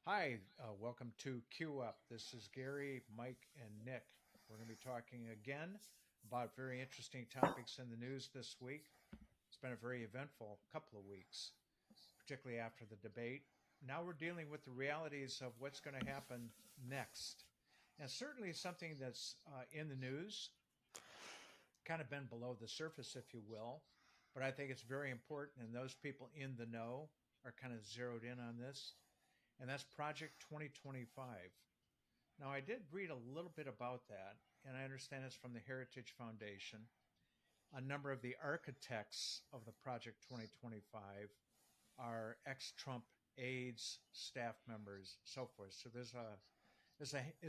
Hi, welcome to Q Up. This is Gary, Mike, and Nick. We're going to be talking again about very interesting topics in the news this week. It's been a very eventful couple of weeks, particularly after the debate. Now we're dealing with the realities of what's going to happen next. And certainly something that's in the news, kind of been below the surface, if you will. But I think it's very important, and those people in the know are kind of zeroed in on this, and that's Project 2025. Now, I did read a little bit about that, and I understand it's from the Heritage Foundation. A number of the architects of the Project 2025 are ex-Trump aides, staff members, so forth. So there's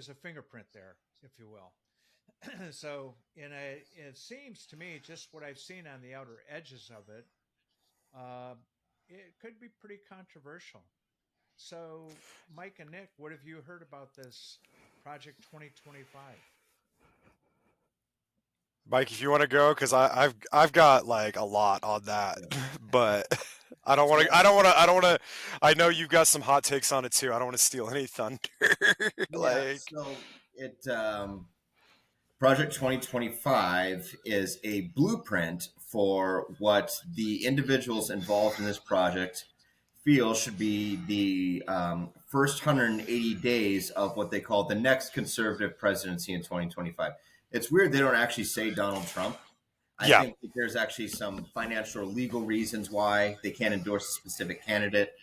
a fingerprint there, if you will. So it seems to me, just what I've seen on the outer edges of it, uh, it could be pretty controversial. So, Mike and Nick, what have you heard about this Project 2025? Mike, if you want to go, because I've got like a lot on that, Yeah. but I don't want to. I Well, don't want to. I don't want to. I know you've got some hot takes on it too. I don't want to steal any thunder. yeah. like, So it Project 2025 is a blueprint for what the individuals involved in this project feel should be the first 180 days of what they call the next conservative presidency in 2025. It's weird they don't actually say Donald Trump. I yeah, think that there's actually some financial or legal reasons why they can't endorse a specific candidate.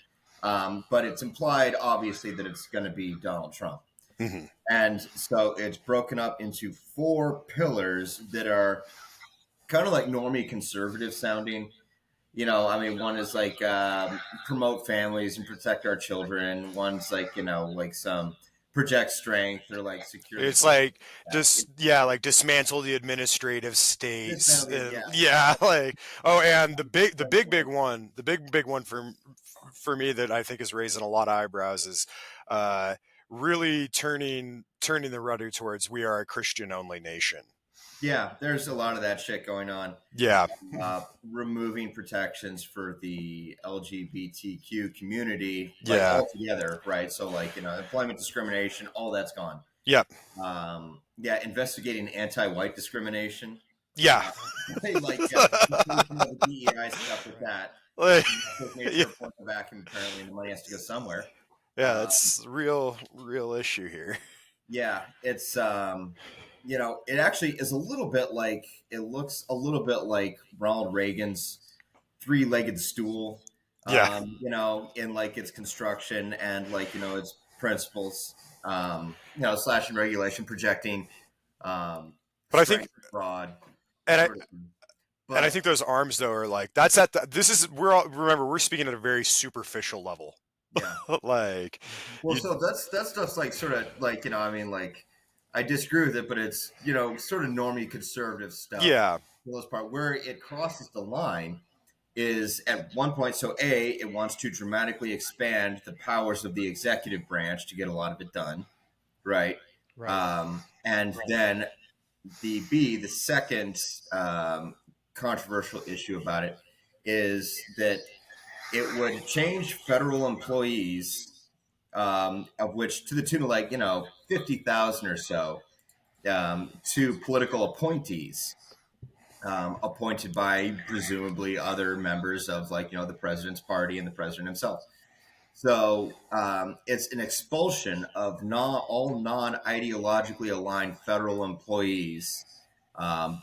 But it's implied, obviously, that it's going to be Donald Trump. hmm And so it's broken up into four pillars that are kind of like normie conservative sounding. I mean, one is like promote families and protect our children. One's like, like some project strength or like secure the it's country. like just yeah, like dismantle the administrative states, Dismantle, and yeah. yeah, like oh, and the big one, the big one for me that I think is raising a lot of eyebrows is uh, really turning the rudder towards we are a Christian only nation. Yeah, there's a lot of that shit going on. Yeah, Removing protections for the LGBTQ community, like yeah, altogether, right? So, like, employment discrimination, all that's gone. yep, Yeah, investigating anti-white discrimination, yeah. uh, like completion of the DEI stuff with Right. that. Like, Those yeah, major report the vacuum apparently, and the money has to go somewhere. yeah, Uh, that's real issue here. yeah, it's it actually is a little bit like it looks a little bit like Ronald Reagan's three-legged stool, Yeah, in like its construction and like its principles, slashing regulation, projecting, but I think strength, fraud, and I sort of thing. and I But think those arms though are like that's at the, this is we're all remember we're speaking at a very superficial level. yeah, like Hmm. well, you so that stuff's like sort of like I mean, like I disagree with it, but it's sort of normie conservative stuff yeah, for the most part. Where it crosses the line is at one point. So it wants to dramatically expand the powers of the executive branch to get a lot of it done, right? Right. And then the second controversial issue about it is that it would change federal employees, of which to the tune of like 50,000 or so, to political appointees, appointed by presumably other members of like the president's party and the president himself. So it's an expulsion of all non-ideologically aligned federal employees,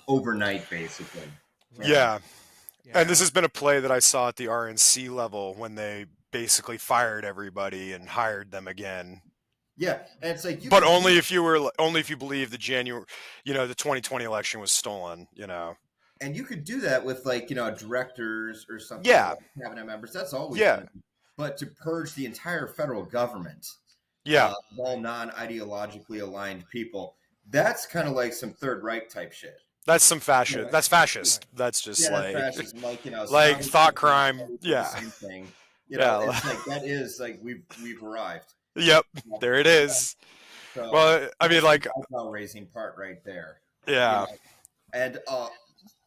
overnight, basically. Right. yeah. And this Yeah. has been a play that I saw at the RNC level when they basically fired everybody and hired them again. Yeah, and it's like you But could do, only if you believe the 2020 election was stolen. and you could do that with like directors or something Yeah, like cabinet members. That's always yeah, going to be, but to purge the entire federal government yeah. of all Right. non-ideologically aligned people, that's kind of like some Third Reich type shit. That's some fascist. Yeah, That's fascist. Right. That's just yeah, that's like fascism. Like like Stalin thought crime. did the Yeah, same thing. yeah, It's like that is like we've arrived. yep. Yeah. There it is. So Well, I mean, that's the like, eyebrow raising part right there. You yeah, know, and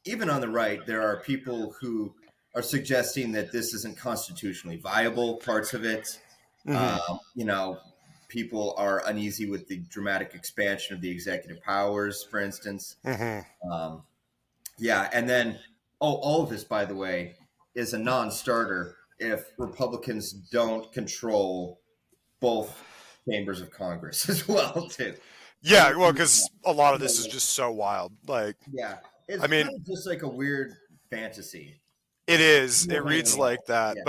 even on the right, there are people who are suggesting that this isn't constitutionally viable. Parts of it. Mm-hmm. You know, people are uneasy with the dramatic expansion of the executive powers, for instance. Mm-hmm. Um, yeah, and then all of this, by the way, is a non-starter if Republicans don't control both chambers of Congress as well, too. Yeah, well, because a lot of this is Like, just so wild. Like, yeah, I it's mean, kind of just like a weird fantasy. it is. It More than reads anything like else. that, Yeah,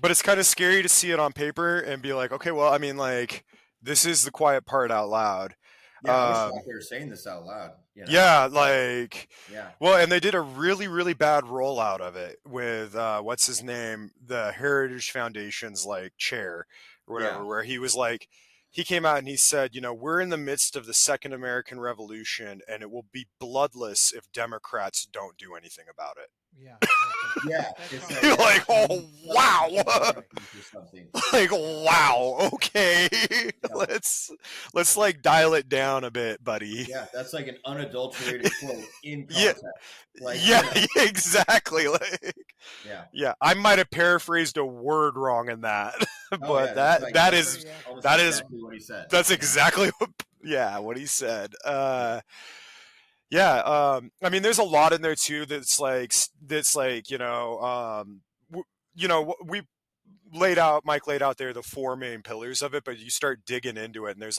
but it's kind of scary to see it on paper and be like, okay, well, I mean, like, this is the quiet part out loud. yeah. I wish Um, they were saying this out loud. yeah, like, Yeah, well, and they did a really, really bad rollout of it with what's his name, the Heritage Foundation's like chair or yeah, whatever, where he was like, he came out and he said, you know, we're in the midst of the Second American Revolution, and it will be bloodless if Democrats don't do anything about it. Yeah, exactly. yeah. That It's sounds You're yeah, like, exactly. oh wow, Right. or something. like Yeah, that wow, is. okay, Yeah, let's like dial it down a bit, buddy. yeah. That's like an unadulterated quote in Yeah, context. Like yeah, exactly. Like, yeah. yeah, I might have paraphrased a word wrong in that, Oh but yeah, that's like that that's is Pretty almost accurate. that is exactly what he said. that's Yeah, exactly what, yeah, what he said. yeah, Yeah, I mean, there's a lot in there too that's like you know, we Mike laid out there the four main pillars of it, but you start digging into it, and there's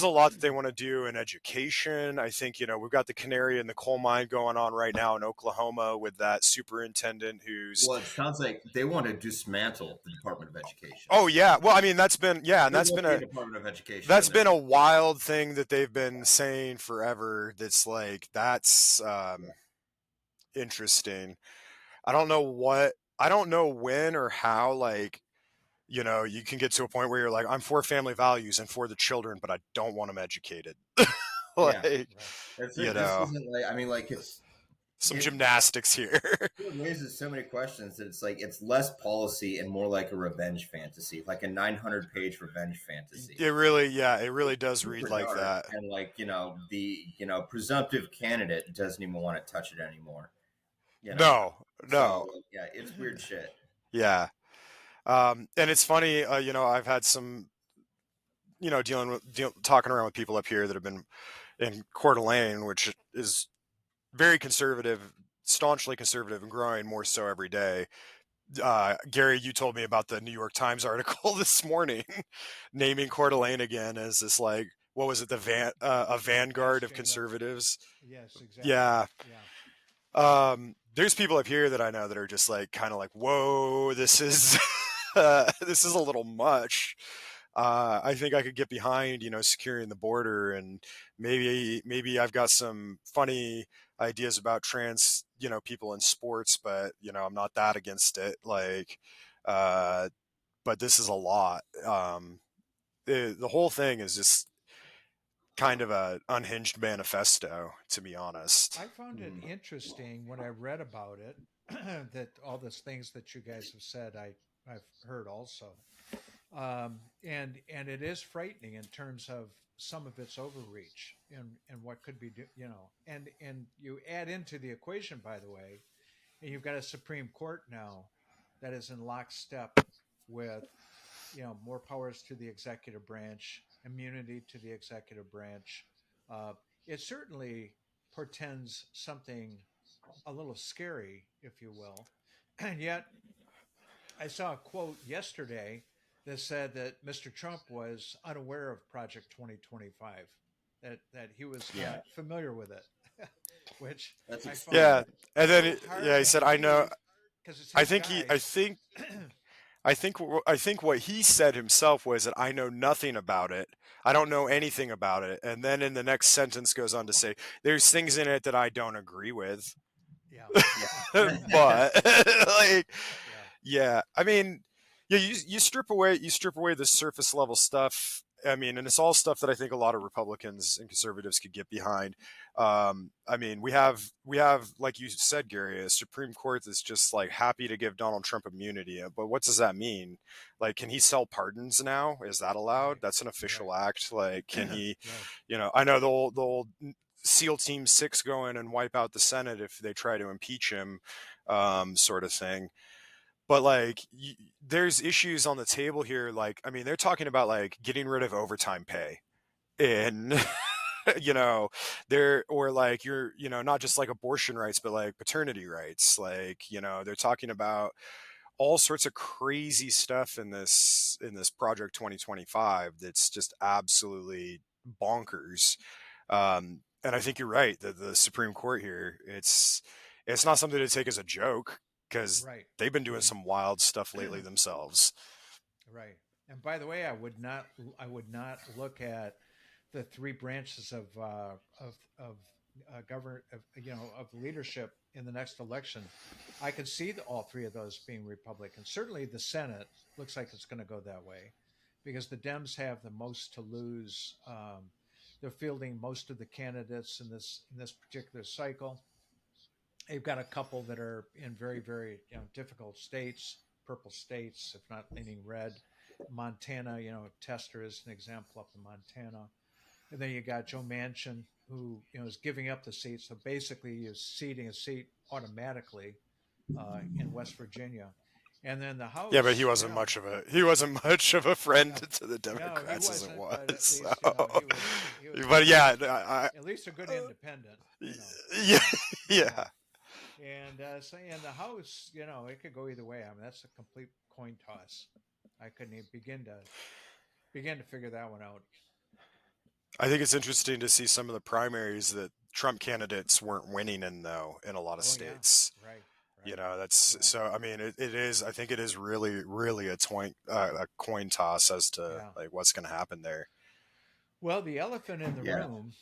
a lot that they want to do in education. I think, you know, we've got the canary in the coal mine going on right now in Oklahoma with that superintendent who's, well, it sounds like they want to dismantle the Department of Education. oh yeah, well, I mean, that's been, yeah, and There won't be a Department of Education that's in there. been a wild thing that they've been saying forever. That's like, that's interesting. I don't know when or how, like, you know, you can get to a point where you're like, I'm for family values and for the children, but I don't want them educated. Yeah, Like, Right. that's you it. This know, isn't like I mean, like some it gymnastics here. raises so many questions that it's like it's less policy and more like a revenge fantasy, like a 900-page revenge fantasy. It really, yeah, it really does read Super like dark, that. and like the presumptive candidate doesn't even want to touch it anymore. You know, No, no, so yeah, it's weird shit. yeah. And it's funny, you know, I've had some, you know, talking around with people up here that have been in Coeur d'Alene, which is very conservative, staunchly conservative, and growing more so every day. Gary, you told me about the New York Times article this morning, naming Coeur d'Alene again as this, like, what was it, a vanguard of Bastion of. conservatives. Yes, exactly. Yeah. Yeah. There's people up here that I know that are just like, kind of like, whoa, this is this is a little much. I think I could get behind, you know, securing the border, and maybe I've got some funny ideas about trans, you know, people in sports, but you know, I'm not that against it. Like, uh, but this is a lot. The whole thing is just kind of a unhinged manifesto, to be honest. I found it Mhm. interesting when I read about it that all those things that you guys have said, I've heard also. And it is frightening in terms of some of its overreach and what could be, you know, and you add into the equation, by the way, and you've got a Supreme Court now that is in lockstep with, you know, more powers to the executive branch, immunity to the executive branch. Uh, it certainly portends something a little scary, if you will. And yet, I saw a quote yesterday that said that Mr. Trump was unaware of Project 2025, that he was Yeah, not familiar with it, which that's I find extreme. Yeah, and a then little hard yeah, he to said, "I know." believe because it's I his think he, guy. I think what he said himself was that I know nothing about it. I don't know anything about it. And then in the next sentence goes on to say, "There's things in it that I don't agree with," Yeah, Yeah. but like, yeah, yeah, I mean, yeah, you strip away the surface level stuff. I mean, and it's all stuff that I think a lot of Republicans and conservatives could get behind. I mean, we have, like you said, Gary, a Supreme Court that's just like happy to give Donald Trump immunity. But what does that mean? Like, can he sell pardons now? Is that allowed? right, That's an official act. Like, can he? right. You know, I know the old SEAL Team 6 go in and wipe out the Senate if they try to impeach him, sort of thing. but like there's issues on the table here. Like, I mean, they're talking about like getting rid of overtime pay in you know, there, or like you're, not just like abortion rights, but like paternity rights. Like, they're talking about all sorts of crazy stuff in this project 2025 that's just absolutely bonkers. And I think you're right that the Supreme Court here, it's not something to take as a joke, because Right. they've been doing some wild stuff lately themselves. Right. And by the way, I would not look at the three branches of govern of, of leadership in the next election. I could see all three of those being Republican. Certainly, the Senate looks like it's going to go that way, because the Dems have the most to lose. They're fielding most of the candidates in this particular cycle. They've got a couple that are in very, very difficult states, purple states, if not leaning red. Montana, Tester is an example up in Montana. And then you got Joe Manchin, who is giving up the seat, so basically is ceding a seat automatically in West Virginia. And then the Yeah, but he House, wasn't much of a friend yeah, to the no, he Democrats as it wasn't, was. but at So. least he was But at least yeah, a at least a good independent. yeah, Yeah. yeah. And so in the House, it could go either way. I mean, that's a complete coin toss. I couldn't even begin to figure that one out. I think it's interesting to see some of the primaries that Trump candidates weren't winning in, though, in a lot of Oh yeah, states. right, right, That's yeah, so. I mean, it is. I think it is really, really a coin toss as to yeah. like what's going to happen there. Well, the elephant in the Yeah. room,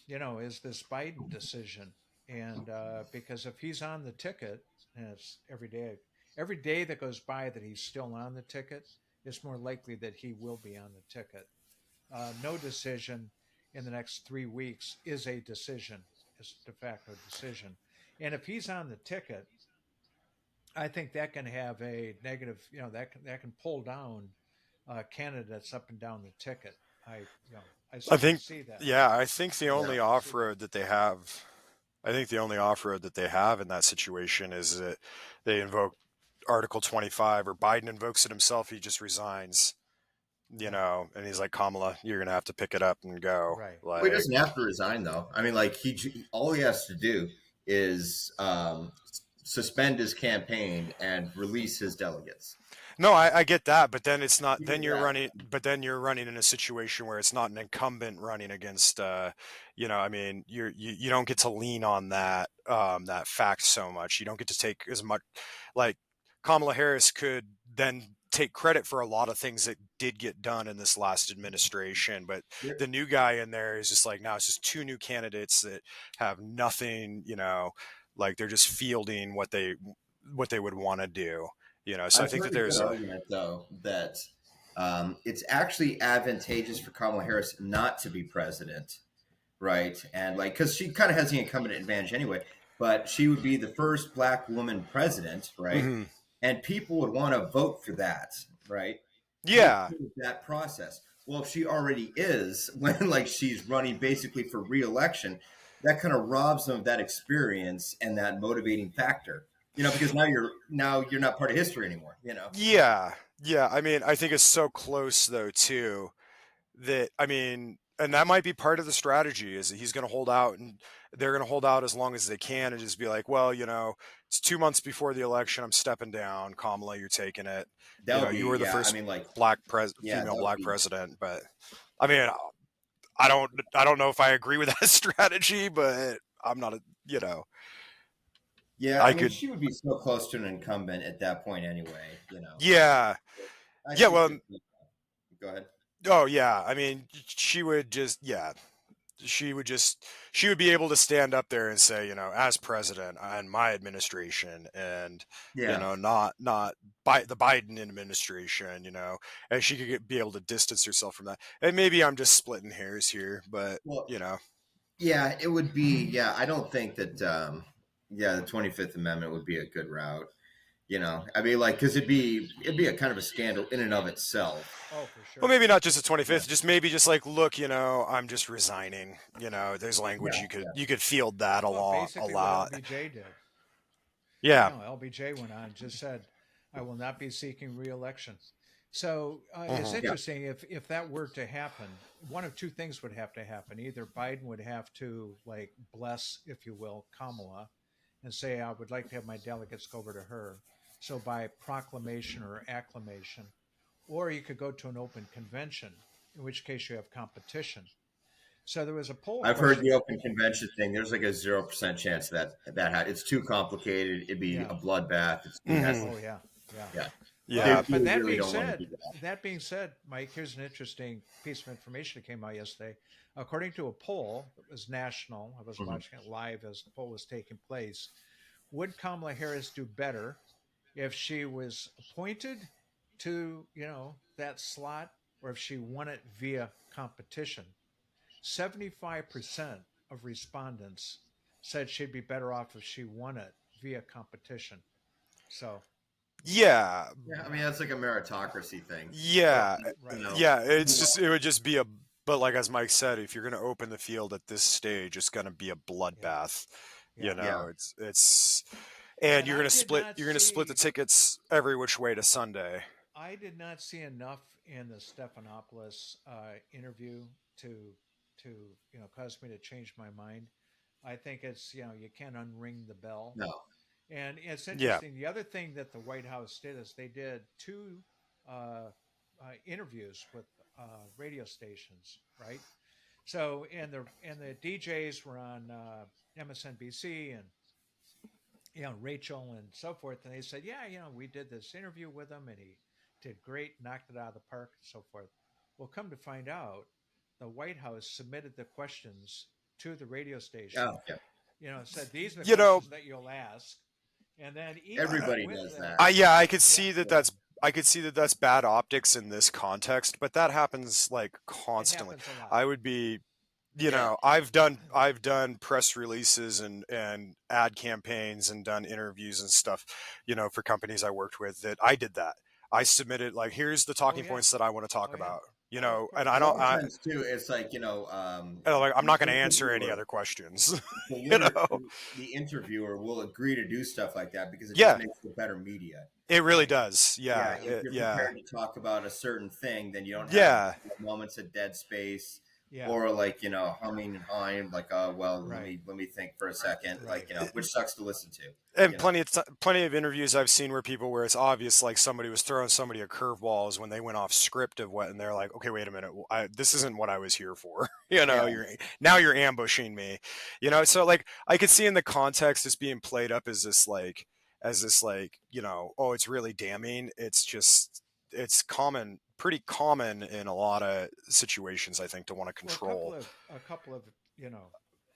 is this Biden decision, and because if he's on the ticket, and it's every day that goes by that he's still on the ticket, it's more likely that he will be on the ticket. No decision in the next 3 weeks is a decision, is a de facto decision. And if he's on the ticket, I think that can have a negative, that can pull down candidates up and down the ticket. I, you know, I I certainly think, see that. yeah, I think the Yeah. only off road that they have, I think the only off road that they have in that situation is that they invoke Article 25, or Biden invokes it himself. He just resigns, Right, and he's like, Kamala, you're going to have to pick it up and go. right, Well, he Like, doesn't have to resign, though. I mean, like all he has to do is suspend his campaign and release his delegates. no, I get that, but then it's not. He Then did you're that. running. But then you're running in a situation where it's not an incumbent running against. I mean, you don't get to lean on that fact so much. You don't get to take as much. Like, Kamala Harris could then take credit for a lot of things that did get done in this last administration, but Here- the new guy in there is just like, now it's just two new candidates that have nothing. Like they're just fielding what they would want to do. So I I've think that heard a good there's a. argument, though, that it's actually advantageous for Kamala Harris not to be president, right? And like, because she kind of has the incumbent advantage anyway, but she would be the first Black woman president, right? Mhm. And people would want to vote for that, right? To be Yeah, part of that process. Well, if she already is, when like she's running basically for reelection, that kind of robs them of that experience and that motivating factor. Because now you're not part of history anymore. yeah, yeah. I mean, I think it's so close though too, that, I mean, and that might be part of the strategy, is that he's going to hold out, and they're going to hold out as long as they can, and just be like, well, it's 2 months before the election. I'm stepping down. Kamala, you're taking it. That would You be, were the yeah. I first mean, like, yeah, female that would black be, president. But I mean, I don't know if I agree with that strategy, but I'm not you know, yeah. I I mean, could, she would be so close to an incumbent at that point anyway. yeah, I yeah. think Well, that, go ahead. oh yeah. I mean, she would be able to stand up there and say, as president and my administration, and Yeah. not by the Biden administration, and she could be able to distance herself from that. And maybe I'm just splitting hairs here, but Well, yeah, it would be. Yeah, I don't think that. Yeah, the 25th Amendment would be a good route. I mean, like, because it'd be a kind of a scandal in and of itself. oh for well, sure, maybe not just the Yeah. 25th, just maybe just like, look, I'm just resigning. There's language Yeah. you could field that a well, lot, a basically what lot. LBJ did. Yeah. LBJ went on and just said, I will not be seeking reelection. So it's Hmm. Yeah. interesting if that were to happen. One of two things would have to happen. Either Biden would have to like bless, if you will, Kamala, and say I would like to have my delegates go over to her. So by proclamation or acclamation, or you could go to an open convention, in which case you have competition. So there was a poll I've heard question. the open convention thing. There's like a 0% chance it's too complicated. It'd be Yeah. a bloodbath. It's too Hmm. messy. Oh yeah. Yeah. Yeah, Well, Yeah. but they really don't want to do that. that being said, Mike, here's an interesting piece of information that came out yesterday. According to a poll that was national, I was Mhm. watching it live as the poll was taking place. Would Kamala Harris do better if she was appointed to, that slot, or if she won it via competition? 75% of respondents said she'd be better off if she won it via competition. So, Yeah. Yeah, I mean that's like a meritocracy thing. But Yeah. you right. know, Yeah. you know, It would just be a, but like as Mike said, if you're going to open the field at this stage, it's going to be a Yeah. bloodbath. Yeah. yeah. It's, and And I did not you're going to split the see tickets every which way to Sunday. I did not see enough in the Stephanopoulos interview to to cause me to change my mind. I think it's you can't unring the bell, No. and it's Yeah. interesting. The other thing that the White House did is they did two interviews with radio stations, right? So and the DJs were on MSNBC and Rachel and so forth. And they said, yeah, we did this interview with him and he did great, knocked it out of the park and so forth. Well, come to find out, the White House submitted the questions to the radio station, Oh, yeah. said, these are the You know, questions that you'll ask. And then even Everybody with does that, that. I could yeah, see that Yeah. I could see that that's bad optics in this context, but that happens like it constantly. happens a lot. I would be, Yeah. I've done press releases and ad campaigns and done interviews and stuff, for companies I worked with that I did that. I submitted like, here's the Oh, talking yeah. points that I want to talk Oh, yeah. about, Oh, of and course. I A don't, lot of I, times too, it's like and, like, I'm the not going to answer any interviewer, other questions, the, you inter- know? the interviewer will agree to do stuff like that because it just Yeah, makes for better media. it really Right. does. Yeah, Yeah. if you're Yeah. prepared to talk about a certain thing, then you don't have Yeah. moments of dead space Yeah. or like humming and hawing, like well, Right. let me think for a second, like Right. which sucks to listen to. And You know, plenty of interviews I've seen where it's obvious like somebody was throwing somebody a curveball is when they went off script of what, and they're like, okay, wait a minute, this isn't what I was here for. yeah, You're ambushing me. So like I could see in the context it's being played up as this like oh, it's really damning. It's pretty common in a lot of situations, I think, to want to Well, control. a couple of,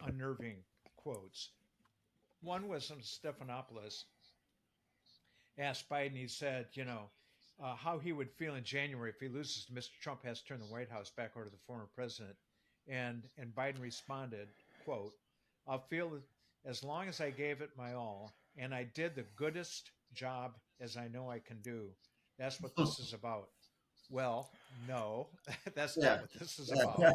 unnerving quotes. One was from Stephanopoulos asked Biden, he said, how he would feel in January if he loses to Mr. Trump, has to turn the White House back over to the former president. And Biden responded, quote, I'll feel as long as I gave it my all and I did the goodest job as I know I can do. That's what this is about. Well, no, that's yeah, not what this is about.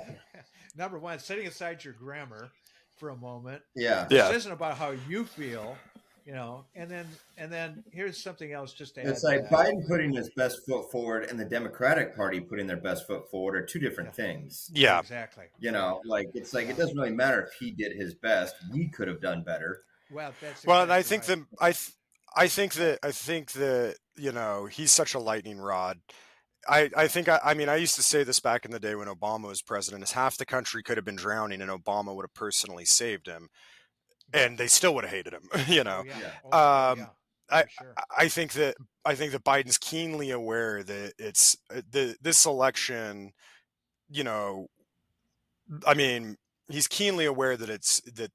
Number one, setting aside your grammar for a moment, yeah. this Yeah. isn't about how you feel, and then here's something else just to It's add to like that. Biden putting his best foot forward and the Democratic Party putting their best foot forward are two Yeah, different things. yeah, Yeah. exactly. Like it's like Yeah. it doesn't really matter if he did his best. We could have done better. Well, that's Well, and I exactly think right. that I think that he's such a lightning rod. I mean I used to say this back in the day when Obama was president is half the country could have been drowning and Obama would have personally saved him and they still would have hated him. Oh yeah. Yeah, Oh yeah. Um, I For sure. I think that Biden's keenly aware that it's this election. You know, I mean, he's keenly aware that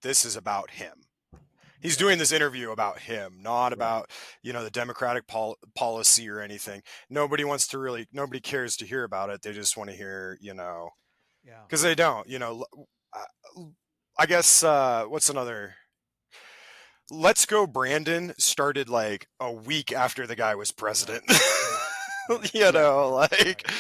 this is about him. He's Yeah. doing this interview about him, not right. about the Democratic policy or anything. Nobody cares to hear about it. They just want to hear Yeah. because they don't. I guess what's another? Let's Go Brandon started like a week after the guy was Right. president. Right. Right. Yeah, Right. Yeah.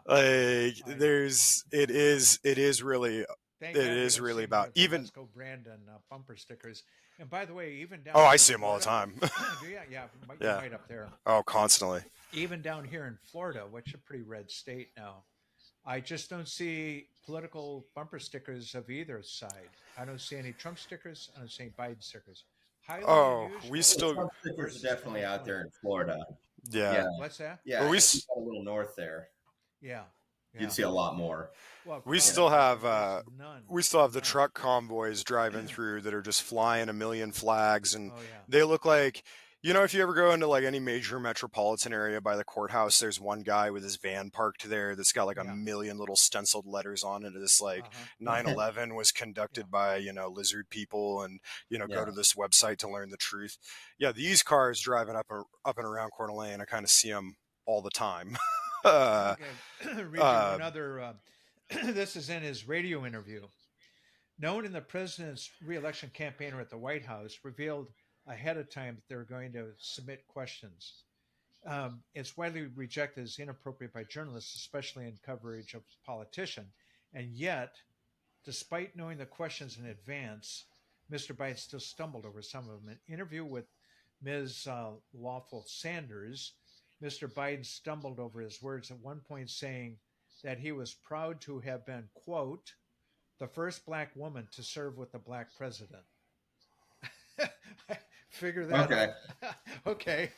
I agree. It is really Thank God we don't see really more about of the even Let's Go Brandon bumper stickers. And by the way, even down Oh, I here in see them all the Florida, time. do you? Yeah, you Yeah. might up there. Oh, constantly. Even down here in Florida, which is a pretty red state now, I just don't see political bumper stickers of either side. I don't see any Trump stickers. I don't see any Biden stickers. Highly Oh, we unusual The still, Trump stickers are versus definitely out 2020. there in Florida. yeah. Yeah, What's that? yeah. But we If you s- got a little north there, Yeah, you'd yeah. see a lot more. Well, we You still know. have there's none, the none. truck convoys driving through that are just flying a million flags, and Oh yeah, they look like, if you ever go into like any major metropolitan area by the courthouse, there's one guy with his van parked there that's got like a yeah. million little stenciled letters on it. It's like Uh huh. 9/11 was Yeah. conducted by lizard people, and go Yeah. to this website to learn the truth. Yeah, these cars driving up and around Coeur d'Alene, I kind of see them all the time. uh, Okay. Read you uh, another. This is in his radio interview. No one in the president's reelection campaign or at the White House revealed ahead of time that they're going to submit questions. It's widely rejected as inappropriate by journalists, especially in coverage of a politician. And yet, despite knowing the questions in advance, Mr. Biden still stumbled over some of them. In an interview with Ms. Lawful Sanders, Mr. Biden stumbled over his words at one point, saying that he was proud to have been, quote, the first black woman to serve with the black president. Figure that Okay. out. Okay.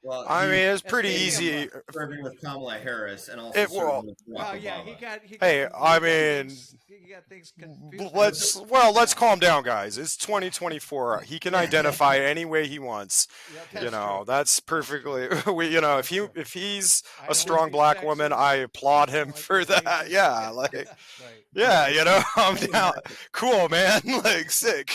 Well, I mean, he it's And pretty speaking of, easy. serving with Kamala Harris and also It serving will. with well, Barack yeah, Obama. he Hey, got, I mean, he got things confused. let's Yeah, calm down, guys. It's 2024. He can identify any way he wants. yeah, that's true. That's That's true. perfectly. That's true. If he's I a don't like strong these black woman, I Texans. applaud I don't him like for these that. Asians. Yeah, Right. yeah, I'm Funny down. enough, Cool, man. Like sick.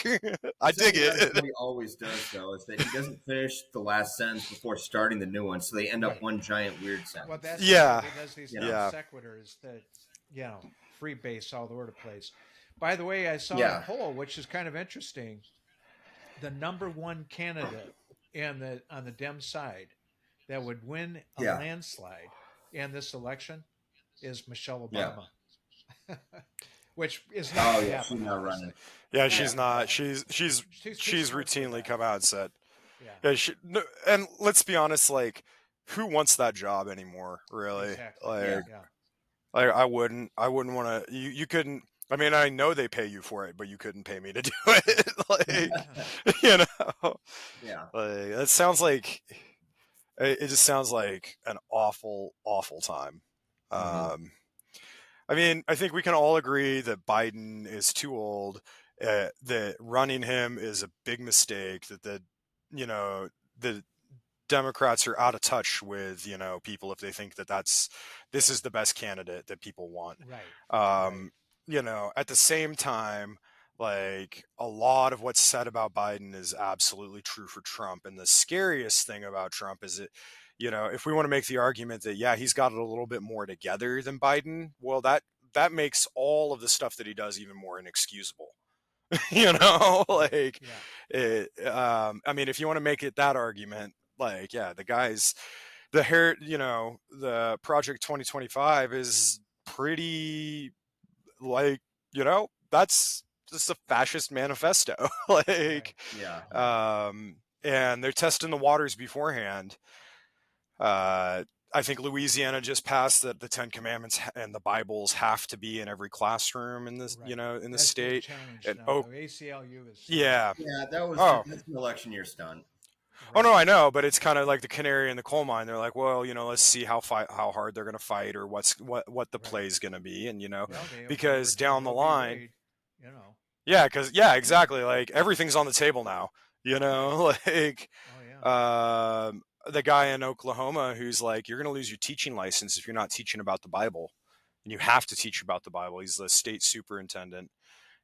I dig something else it. that he always does, though, is that he doesn't finish the last sentence before starting the new one, so they end up Right. one giant weird Well, sentence. that's the Yeah, thing. He does these You non know? yeah. sequiturs that, free base all over the place. By the way, I saw a Yeah. poll, which is kind of interesting. The number one candidate on the Dem side that would win a Yeah. landslide in this election is Michelle Yeah. Obama, which is not Oh going to yeah, she's happen. not Obviously. running. Yeah, Not she's gonna not. happen. She's Too smart for routinely that. come out and said, Yeah, yeah, no, and let's be honest, like, who wants that job anymore, really? exactly. Yeah. Yeah, I wouldn't want to, you couldn't, I mean, I know they pay you for it, but you couldn't pay me to do it. Like, Yeah. like, that sounds like, it just sounds like an awful, awful time. Mhm. I mean, I think we can all agree that Biden is too old, that running him is a big mistake, that the Democrats are out of touch with, people if they think that this is the best candidate that people want. right. Um, at the same time, like a lot of what's said about Biden is absolutely true for Trump. And the scariest thing about Trump is that, if we want to make the argument that, yeah, he's got it a little bit more together than Biden, well, that makes all of the stuff that he does even more inexcusable. Like, I mean, if you want to make it that argument, like, yeah, the Project 2025 is pretty, like, that's just a fascist manifesto. Right. Like, Yeah. and they're testing the waters beforehand. I think Louisiana just passed that the Ten Commandments and the Bibles have to be in every classroom in this, Right. in the That's being state. challenged And now. The ACLU is. yeah. Yeah, Oh, that's an election year stunt. oh no, I know, but it's kind of like the canary in the coal mine. They're like, well, let's see how hard they're going to fight, or what the Right. play's going to be, and Well, they because overturned down the Roe v. line, Wade, yeah, exactly, like everything's on the table now, like Oh yeah. the guy in Oklahoma who's like, you're going to lose your teaching license if you're not teaching about the Bible, and you have to teach about the Bible. He's the state superintendent.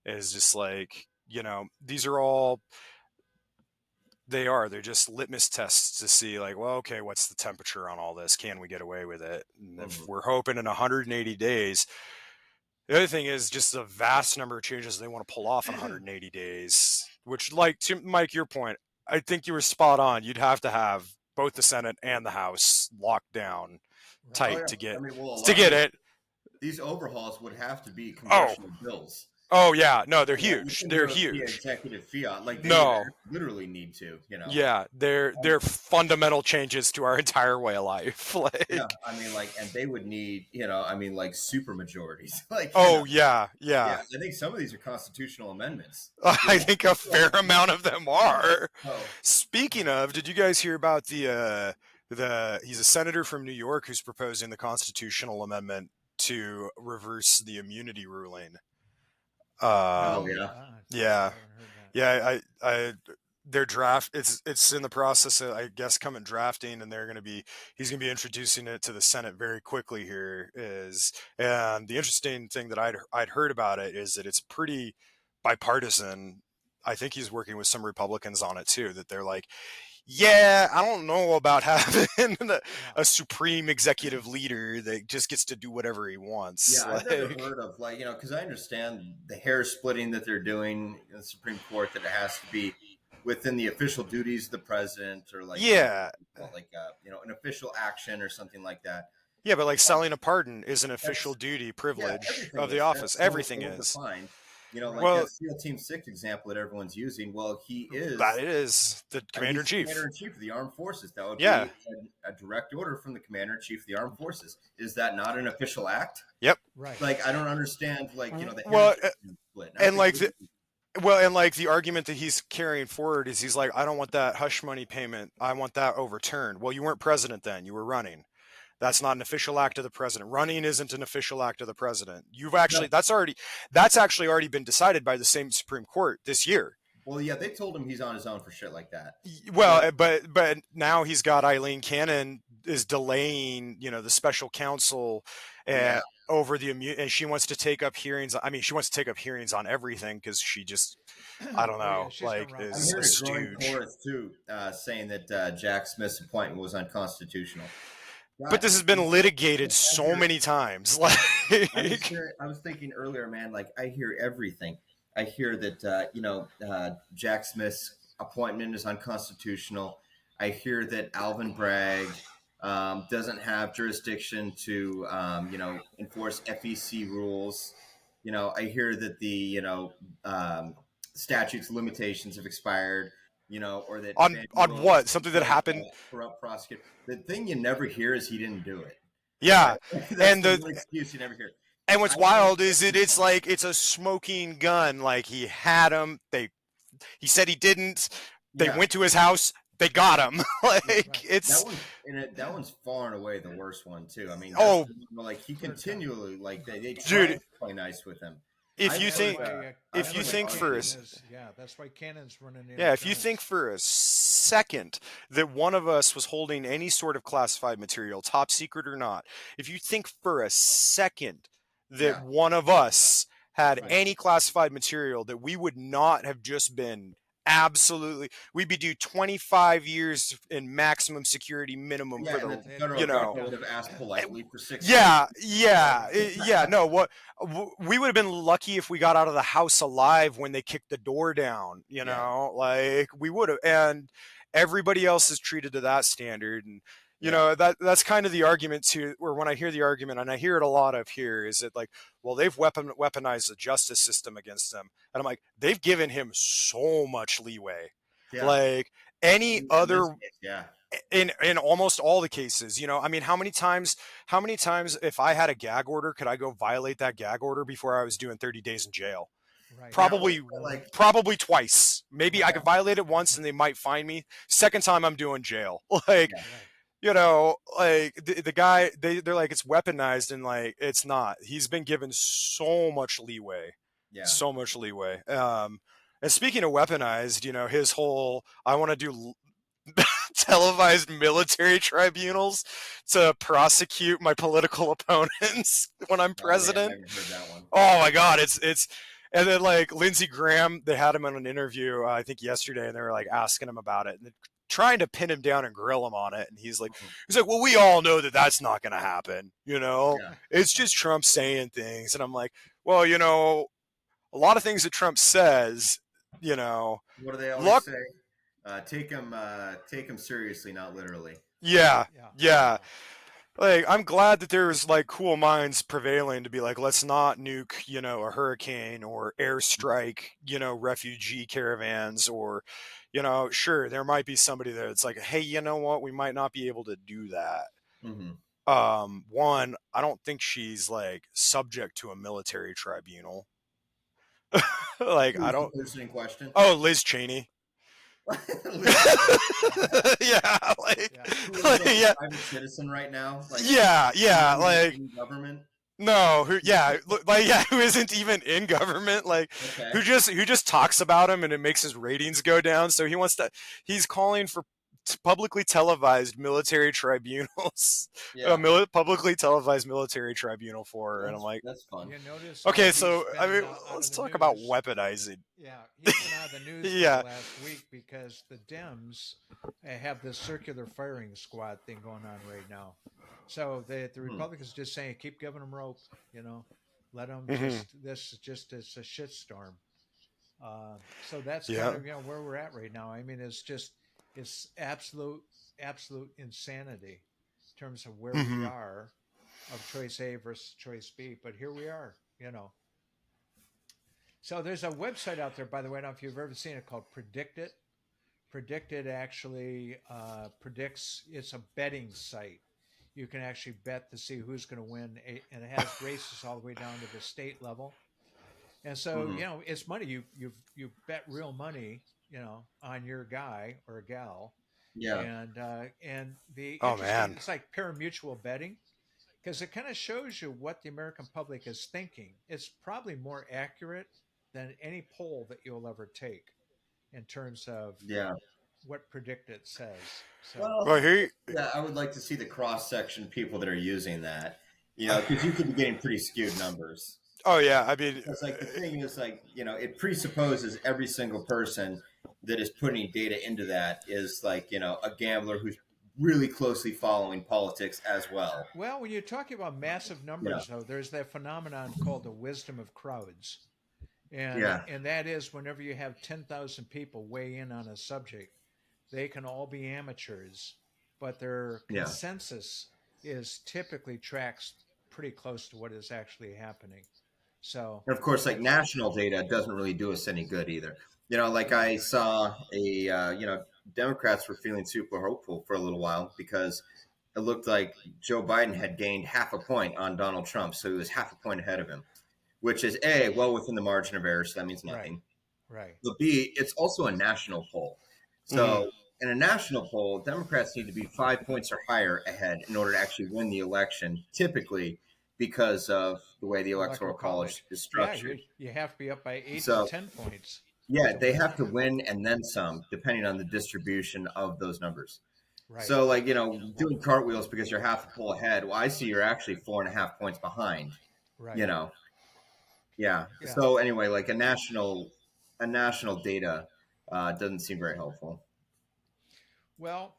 Is just like, these are all. They're just litmus tests to see, like, well, okay, what's the temperature on all this? Can we get away with it? And if we're hoping in 180 days, the other thing is just the vast number of changes they want to pull off in 180 days, which, like, to Mike, your point, I think you were spot on. You'd have to have both the Senate and the House locked down tight Oh, yeah. to get I mean, well, it. these overhauls would have to be Oh, congressional bills. Oh yeah, no, they're You huge. can They're do it via huge. executive fiat, like they would No, literally need to, you know. yeah, they're fundamental changes to our entire way of life. Yeah, Like, I mean, like, and they would need, you know, I mean, like super majorities, like, you know. oh yeah, Yeah, yeah. I think some of these are constitutional amendments. You I know, think a fair amount of them are. oh, Speaking of, did you guys hear about the he's a senator from New York who's proposing the constitutional amendment to reverse the immunity ruling. oh Oh, yeah. I Yeah, haven't heard that. yeah. I their draft. It's in the process of, I guess, coming drafting, and he's gonna be introducing it to the Senate very quickly here. And the interesting thing that I'd heard about it is that it's pretty bipartisan. I think he's working with some Republicans on it too. That they're like, yeah, I don't know about having Yeah. a supreme executive leader that just gets to do whatever he wants. Yeah, I've never Like, heard of, like, you know, because I understand the hair splitting that they're doing in the Supreme Court, that it has to be within the official duties of the president, or like, yeah, like you know, an official action or something like that. yeah, but like Um, selling a pardon is an official that's duty, Yeah, privilege everything of the is. office. That's so Everything ill is. defined. You know, like Right. Well, that SEAL Team 6 example that everyone's using. Well, he that is is the commander in he's the commander chief. in chief of the armed forces. That would Yeah. be a direct order from the commander in chief of the armed forces. Is that not an official act? Yep. Right. Like, I don't understand, like, you know, the Well, heritage split. and like the argument that he's carrying forward is he's like, I don't want that hush money payment. I want that overturned. Well, you weren't president then. You were running. That's not an official act of the president. Running isn't an official act of the president. No. That's actually already been decided by the same Supreme Court this year. Well, yeah, they told him he's on his own for shit like that. Well, but now he's got Eileen Cannon is delaying, the special counsel Yeah. over and she wants to take up hearings. I mean, she wants to take up hearings on everything because she just, I don't Oh, yeah, know, she's been like around I'm is for a hearing a growing stooge. chorus too, saying that Jack Smith's appointment was unconstitutional. But this has been litigated so many times. Like, I was thinking earlier, man. Like, I hear everything. I hear that Jack Smith's appointment is unconstitutional. I hear that Alvin Bragg doesn't have jurisdiction to enforce FEC rules. You know, I hear that the statutes of limitations have expired. You know, or that on Van Willis what? Something that happened. corrupt prosecutor. The thing you never hear is he didn't do it. Yeah, That's and the one excuse you never hear. and what's I wild is it's like it's a smoking gun. Like he had him. He said he didn't. They Yeah. went to his house. They got him. Like Right. it's that one's far and away the worst one too. I mean, Oh. like he continually, like they try Dude. to play nice with him. if I've you heard, think if I've you heard think of for a Cannon that's why Cannon's running. yeah, if you think for a second that one of us was holding any sort of classified material, top secret or not, if you think for a second that Yeah. one of us had Right. any classified material, that we would not have just been we'd be due 25 years in maximum security minimum yeah, for and the that the federal you know. government would have asked politely for 6 Yeah, months. yeah. No, we would have been lucky if we got out of the house alive when they kicked the door down. Like we would have, and everybody else is treated to that standard. And that's kind of the argument too. Or when I hear the argument, and I hear it a lot of here, is that like, well, they've weaponized the justice system against them, and I'm like, they've given him so much leeway. Yeah. Like any In other this case, yeah. in almost all the cases, I mean, how many times if I had a gag order could I go violate that gag order before I was doing 30 days in jail? Right. Probably like probably twice. Maybe Yeah. I could violate it once and they might fine me. Second time I'm doing jail. Like Yeah. like the guy, they're like, it's weaponized, and like it's not. He's been given so much leeway. Yeah. So much leeway. And speaking of weaponized, his whole I want to do televised military tribunals to prosecute my political opponents when I'm president. I haven't heard that one. Oh my God, it's and then like Lindsey Graham, they had him on an interview I think yesterday, and they were like asking him about it and trying to pin him down and grill him on it, and he's like, well, we all know that that's not going to happen. Yeah. It's just Trump saying things, and I'm like, well, a lot of things that Trump says, What do they always Look- say? Take him seriously, not literally. yeah. like I'm glad that there's like cool minds prevailing to be like, let's not nuke, a hurricane or airstrike, refugee caravans or, sure, there might be somebody there that's like, hey, you know what, we might not be able to do that. Mm-hmm. One, I don't think she's like subject to a military tribunal. Like I Who's the don't. person in question? Oh, Liz Cheney. Liz Cheney, Yeah, Yeah. who is like like a yeah, private citizen right now, like yeah, not even like in government. no, who isn't even in government, like Okay. who just talks about him and it makes his ratings go down. So he's calling for publicly televised military tribunals, Yeah, publicly televised military tribunal for her, and I'm like, that's fun. You notice how okay, he's so I been mean, out let's of the talk about news. weaponizing. Yeah, he's been out of the news for the Yeah. last week because the Dems have this circular firing squad thing going on right now. So the Hmm. Republicans just saying, keep giving them rope, you know, let them Hmm. it's a shitstorm. So that's kind Yeah. of where we're at right now. I mean, it's absolute insanity in terms of where we Hmm. are of choice A versus choice B. But here we are, So there's a website out there, by the way. I don't know if you've ever seen it called Predict It. Predict It actually predicts. It's a betting site. You can actually bet to see who's going to win, and it has races all the way down to the state level. And so Hmm. it's money. You bet real money, on your guy or a gal, Yeah. and the Oh interesting. man. It's like pari-mutuel betting because it kind of shows you what the American public is thinking. It's probably more accurate than any poll that you'll ever take in terms of Yeah. what Predict It says. So, Well, Well, here. yeah, I would like to see the cross section people that are using that. Because you could be getting pretty skewed numbers. Oh yeah. I mean, Because like the thing is like it presupposes every single person that is putting data into that is like a gambler who's really closely following politics as well. well, when you're talking about massive Yeah. numbers, though, there's that phenomenon called the wisdom of crowds. And Yeah. and that is whenever you have 10,000 people weigh in on a subject, they can all be amateurs, but their Yeah. consensus is typically tracks pretty close to what is actually happening. So, And of course, like national data doesn't really do us any good either. Like no, I saw Democrats were feeling super hopeful for a little while because it looked like Joe Biden had gained half a point on Donald Trump. So he was half a point ahead of him, which is A, well within the margin of error. So that means right, nothing. right, But B, it's also a national poll. mhm. So in a national poll, Democrats need to be 5 points or higher ahead in order to actually win the election, typically because of the way the electoral electoral college college. is Yeah, structured. you have to be up by 8 to So 10 points yeah, to they win. have to win and then some, depending on the distribution of those numbers. Right, So like, doing cartwheels because you're half a poll ahead. Well, I see you're actually 4.5 points behind, right. you know. Yeah. Yeah. So anyway, like a national data doesn't seem very helpful. Well,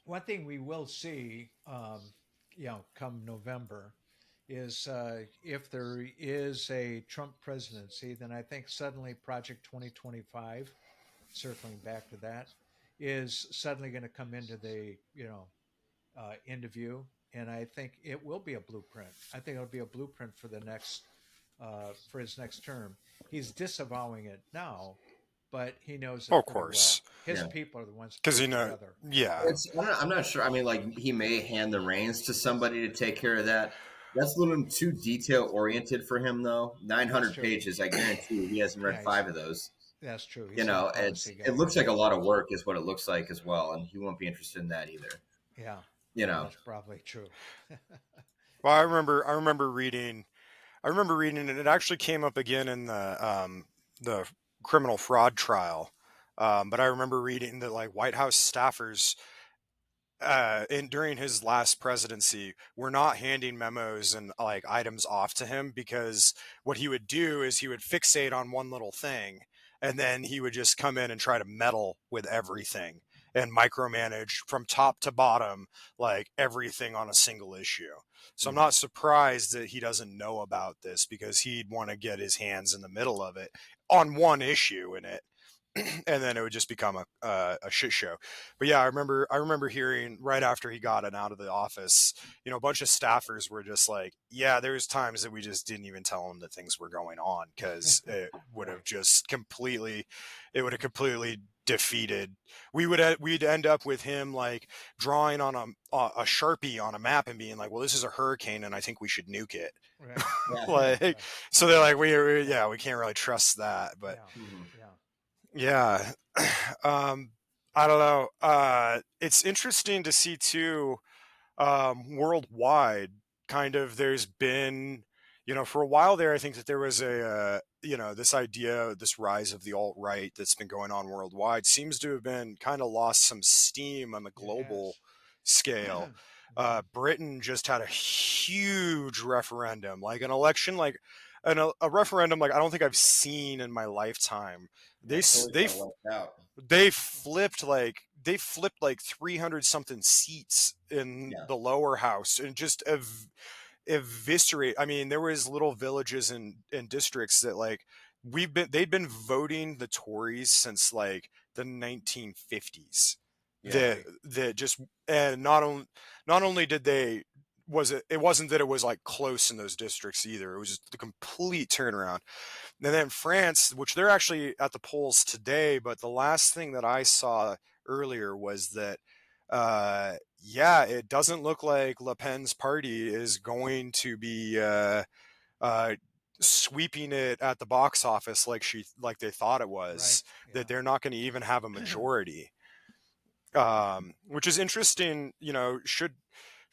one thing we will see, come November, is if there is a Trump presidency, then I think suddenly Project 2025, circling back to that, is suddenly going to come into the into view, and I think it will be a blueprint. I think it'll be a blueprint for the next for his next term. He's disavowing it now, but he knows Oh, it of pretty well. course, His Yeah. people are the ones because put it together. yeah. I'm not sure. I mean, like he may hand the reins to somebody to take care of that. That's a little too detail oriented for him, though. That's 900 true. pages. I guarantee you, he hasn't read Yeah, five of those. that's true. He's not a policy It guy. looks like a lot of work, is what it looks like as well, and he won't be interested in that either. Yeah, You know, that's probably true. Well, I Yeah. remember. I remember reading, and it actually came up again in the criminal fraud trial. But I remember reading that like White House staffers in during his last presidency were not handing memos and like items off to him because what he would do is he would fixate on one little thing and then he would just come in and try to meddle with everything and micromanage from top to bottom like everything on a single issue. So I'm Mhm. not surprised that he doesn't know about this because he'd want to get his hands in the middle of it on one issue in it. and then it would just become a shit show. But yeah, I remember hearing right after he got out of the office, a bunch of staffers were just like, yeah, there's times that we just didn't even tell him that things were going on, because it would have Right. just completely, it would have completely defeated. We'd end up with him like drawing on a Sharpie on a map and being like, well, this is a hurricane and I think we should nuke it. Right. Yeah. Like, so they're like, yeah, we can't really trust that. But Yeah. Mhm. Yeah. yeah. I don't know. It's interesting to see too, worldwide, kind of, there's been, for a while there, I think that there was this idea, this rise of the alt-right that's been going on worldwide seems to have been kind of lost some steam on the It global has. scale. Mhm. Britain just had a huge referendum, like an election, like a referendum like I don't think I've seen in my lifetime. Yeah, They s- Tories they got wiped out. they flipped like 300 something seats in Yeah. the lower house, and just eviscerate. I mean, there was little villages and districts that, like, they'd been voting the Tories since like the 1950s. Yeah. That Right. that just, and not only did they, it wasn't that it was like close in those districts either. It was just the complete turnaround. And then France, which they're actually at the polls today, but the last thing that I saw earlier was that, yeah, it doesn't look like Le Pen's party is going to be uh, sweeping it at the box office like they thought it Right. was. That Yeah. they're not going to even have a majority, which is interesting.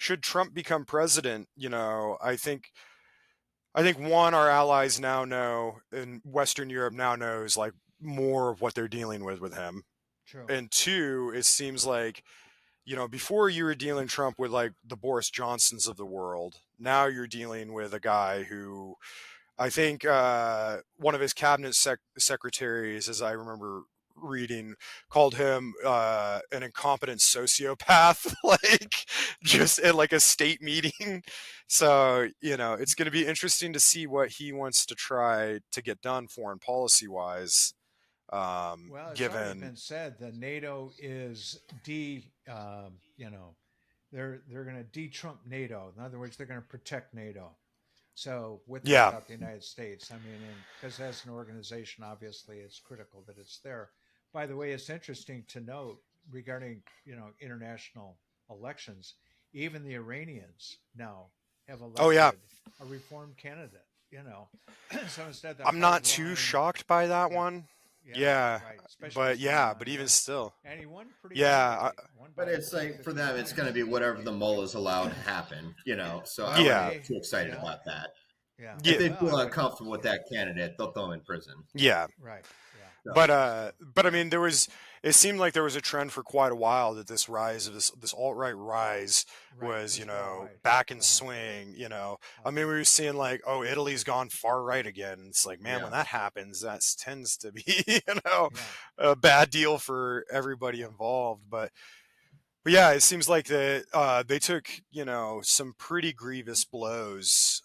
Should Trump become president, I think one, our allies now know, and Western Europe now knows, like, more of what they're dealing with him. True. And two, it seems like, before you were dealing Trump with like the Boris Johnsons of the world. Now you're dealing with a guy who, I think, one of his cabinet secretaries, as I remember reading, called him an incompetent sociopath, like, just at like a state meeting. So, it's going to be interesting to see what he wants to try to get done foreign policy wise. Well, it's already Given, been said that NATO is you know, they're going to de-Trump NATO. In other words, they're going to protect NATO. So with or yeah. without the United States, I mean, because as an organization, obviously, it's critical that it's there. By the way, it's interesting to note regarding international elections. Even the Iranians now have Oh, yeah. elected a reform candidate. So instead of the I'm not hard too line, shocked by that yeah, one. yeah, Yeah. right. Especially But his hard yeah, line, but even yeah. still. And he won pretty Yeah. handily. Won But by it's like, for 50 them, it's going to points. be whatever the mullahs allow to happen, So I Well, wouldn't Yeah. get too excited yeah, about that. yeah. If Yeah. they Well, feel I would, uncomfortable with yeah, that candidate, they'll throw him in prison. Yeah. right, yeah. So, But I mean, it seemed like there was a trend for quite a while that this rise of this alt-right rise Right, was, was worldwide. back in Uh-huh. swing. I mean, Uh-huh. we were seeing like, oh, Italy's gone far right again. It's like, man, when yeah. that happens, that tends to be, Yeah, a bad deal for everybody yeah. involved. But yeah, it seems like they took, some pretty grievous blows,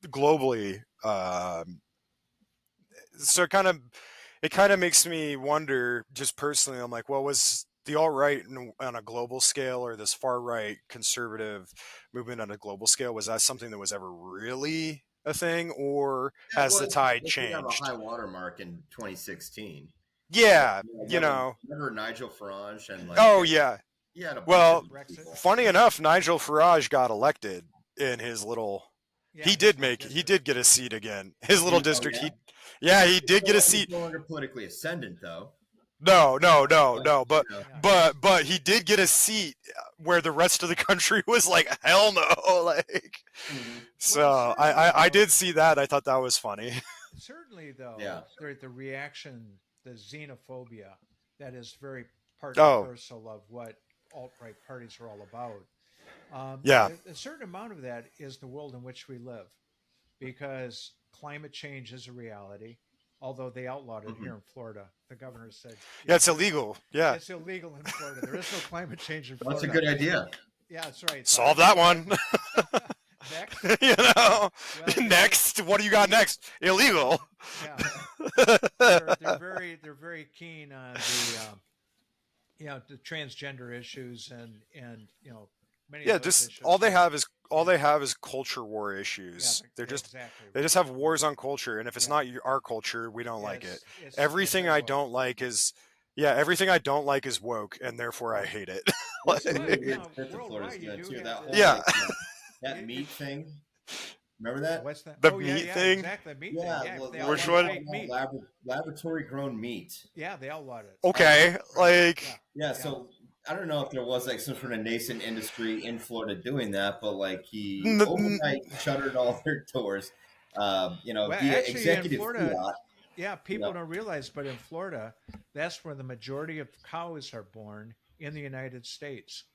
globally. So it kind of makes me wonder, just personally. I'm like, well, was the alt right on a global scale, or this far right conservative movement on a global scale, was that something that was ever really a thing, or Yeah, has well, the tide they did have a changed? high watermark in 2016. Yeah, Remember Nigel Farage and oh yeah. he had a bunch of Well, these Brexit. people. funny enough, Nigel Farage got elected in his little. Yeah, He his did home make. He district. did get a seat again. His little Oh district. yeah, Yeah, he did get a he's seat. no longer politically ascendant though. No, no, no, But no. But Yeah, but but he did get a seat where the rest of the country was like, hell no. Like, mhm. well, so certainly I though. did see that. I thought that was funny. Certainly though, Yeah, the reaction, the xenophobia, that is very part and Oh parcel of what alt-right parties are all about. yeah, A certain amount of that is the world in which we live, because climate change is a reality. Although they outlawed it mhm. here in Florida, the governor said yeah. It's there's illegal. Yeah, it's illegal in Florida. There is no climate change in That's a Florida. good idea. Yeah, that's right. So solve that one. next, you yeah. know, Well, next. What do you got next? Illegal. yeah. they're very keen on the transgender issues and many of Yeah, those just issues. Yeah, all yeah, they have is culture war yeah, issues. They're just exactly. they just have wars on culture, and if it's Yeah, not our culture, we don't yeah. like it. It's Everything I anti-woke. don't like is yeah, everything I don't like is woke, and therefore I Right. hate it. There's some really But weird shit that Florida's worldwide, you doing do too. have That whole this. Yeah, like that You, meat thing. Remember that? what's that? the Oh yeah, meat yeah, thing. exactly. Meat thing. Yeah, Yeah, they Which outlawed one? fake meat. laboratory grown meat. Yeah, they outlawed it. Okay, Right. Yeah, like Yeah, yeah. so I don't know if there was like some sort of nascent industry in Florida doing that, but like he n- n- overnight shuttered all their doors, Well, via actually, in executive Florida, fiat. yeah, You people know, don't realize, but in Florida, that's where the majority of cows are born in the United States.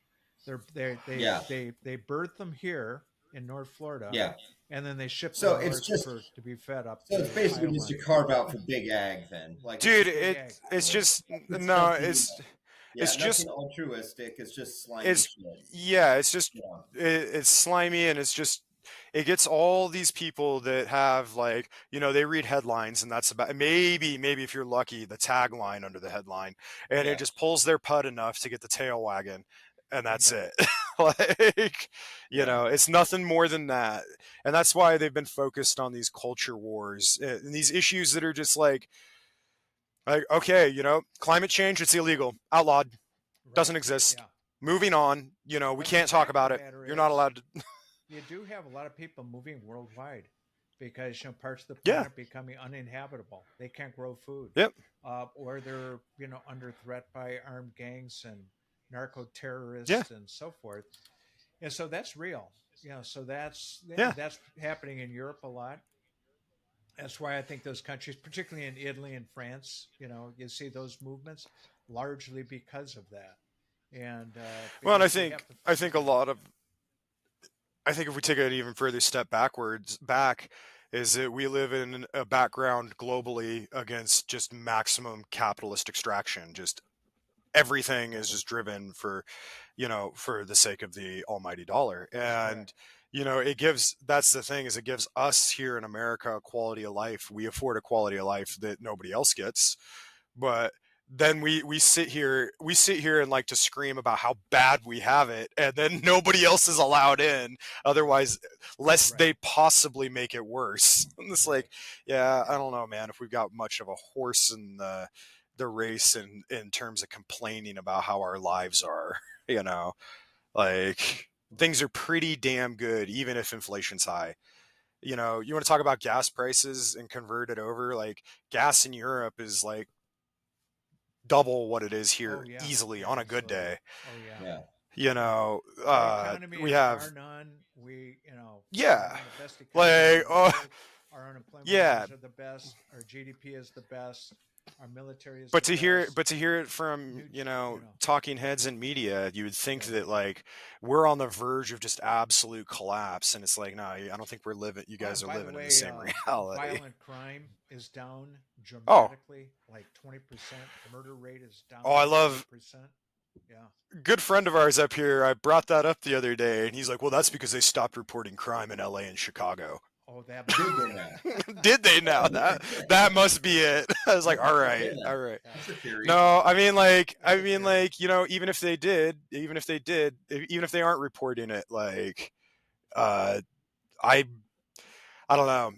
yeah, They birth them here in North Florida, yeah. and then they ship So them it's north just for to be fed up so it's to basically just Iowa. a carve out for big ag. Then, like it's dude, just Big ag. it's just it's no, nothing. Yeah, it's nothing just altruistic. It's just slimy it's shit. yeah, it's just Yeah, it's slimy, and it's just it gets all these people that have like they read headlines, and that's about maybe if you're lucky the tagline under the headline, and it yeah, just pulls their putt enough to get the tail wagging, and that's Bingo. it. Like yeah, it's nothing more than that, and that's why they've been focused on these culture wars and these issues that are just like okay, climate change, it's illegal, outlawed, Right. doesn't exist. Yeah. Moving on, we But the can't talk fact of about the it. matter You're not is, allowed to. you do have a lot of people moving worldwide because parts of the Yeah. planet becoming uninhabitable. They can't grow food, Yep. or they're under threat by armed gangs and narco Yeah. terrorists and so forth. And so that's real. So Yeah. that's happening in Europe a lot. That's why I think those countries, particularly in Italy and France, you see those movements largely because of that, and Well, and because they have to. I think a lot of I think if we take an even further step back is that we live in a background globally against just maximum capitalist extraction. Just everything is just driven for the sake of the almighty dollar. Correct. And it gives that's the thing is it gives us here in America a quality of life. We afford a quality of life that nobody else gets. But then we sit here and like to scream about how bad we have it, and then nobody else is allowed in, otherwise lest Right. they possibly make it worse. And it's Right. like, yeah, I don't know, man, if we've got much of a horse in the race in terms of complaining about how our lives are. you know like things are pretty damn good even if inflation's high. You want to talk about gas prices and convert it over, like gas in Europe is like double what it is Oh here yeah. easily Yeah. on a good Absolutely. day. Oh yeah. yeah. you Yeah. know Our economy we is bar have none. We, have yeah one of the best economies in like the oh world. Our unemployment yeah numbers are the best. Our GDP is the best. Our military is but the to best. hear it from New, talking heads in media, you would think yeah. that like we're on the verge of just absolute collapse, and it's like, no, I don't think you Oh, and guys are by the living in the way, same reality. violent crime is down Oh, dramatically, like 20%. Murder rate is down I like love 20%. Yeah. good friend of ours up here. I brought that up the other day, and he's like, well, that's because they stopped reporting crime in LA and Chicago. Oh, that Did must be they it. now? Did they now? That must be it. I was like, all Yeah, right, all right. Yeah. that's a theory. No, I mean like That's a theory. even if they did, even if they aren't reporting it, like uh I I don't know.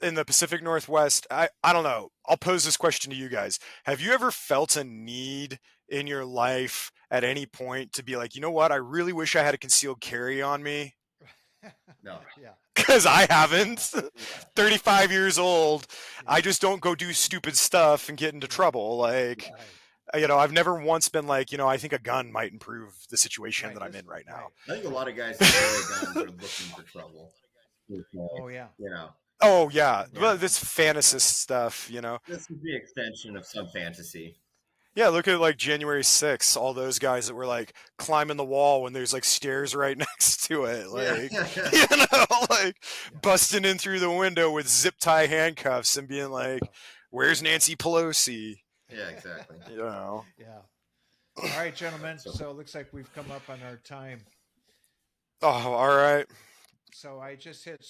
In the Pacific Northwest, I don't know. I'll pose this question to you guys. Have you ever felt a need in your life at any point to be like, you know what? I really wish I had a concealed carry on me? No. Yeah. Because I Yeah. haven't. Yeah. 35 years old. I Yeah. just don't go do stupid stuff and get into Yeah. trouble. Like, Yeah. Right. I've never once been like, I think a gun might improve the situation Right. that I'm in right now. Right. I think a lot of guys who carry guns are looking for trouble. It's like, Oh yeah. you know, Oh, yeah. Yeah. Well, this Yeah. fantasist stuff. this is the extension of some fantasy. Yeah, look at like January 6th, all those guys that were like climbing the wall when there's like stairs right next to it. Yeah. Like, like Yeah. busting in through the window with zip tie handcuffs and being like, Yeah. where's Nancy Pelosi? Yeah, exactly. You know? Yeah. All right, gentlemen. So So it looks like we've come up on our time. Oh, all right. So I just hit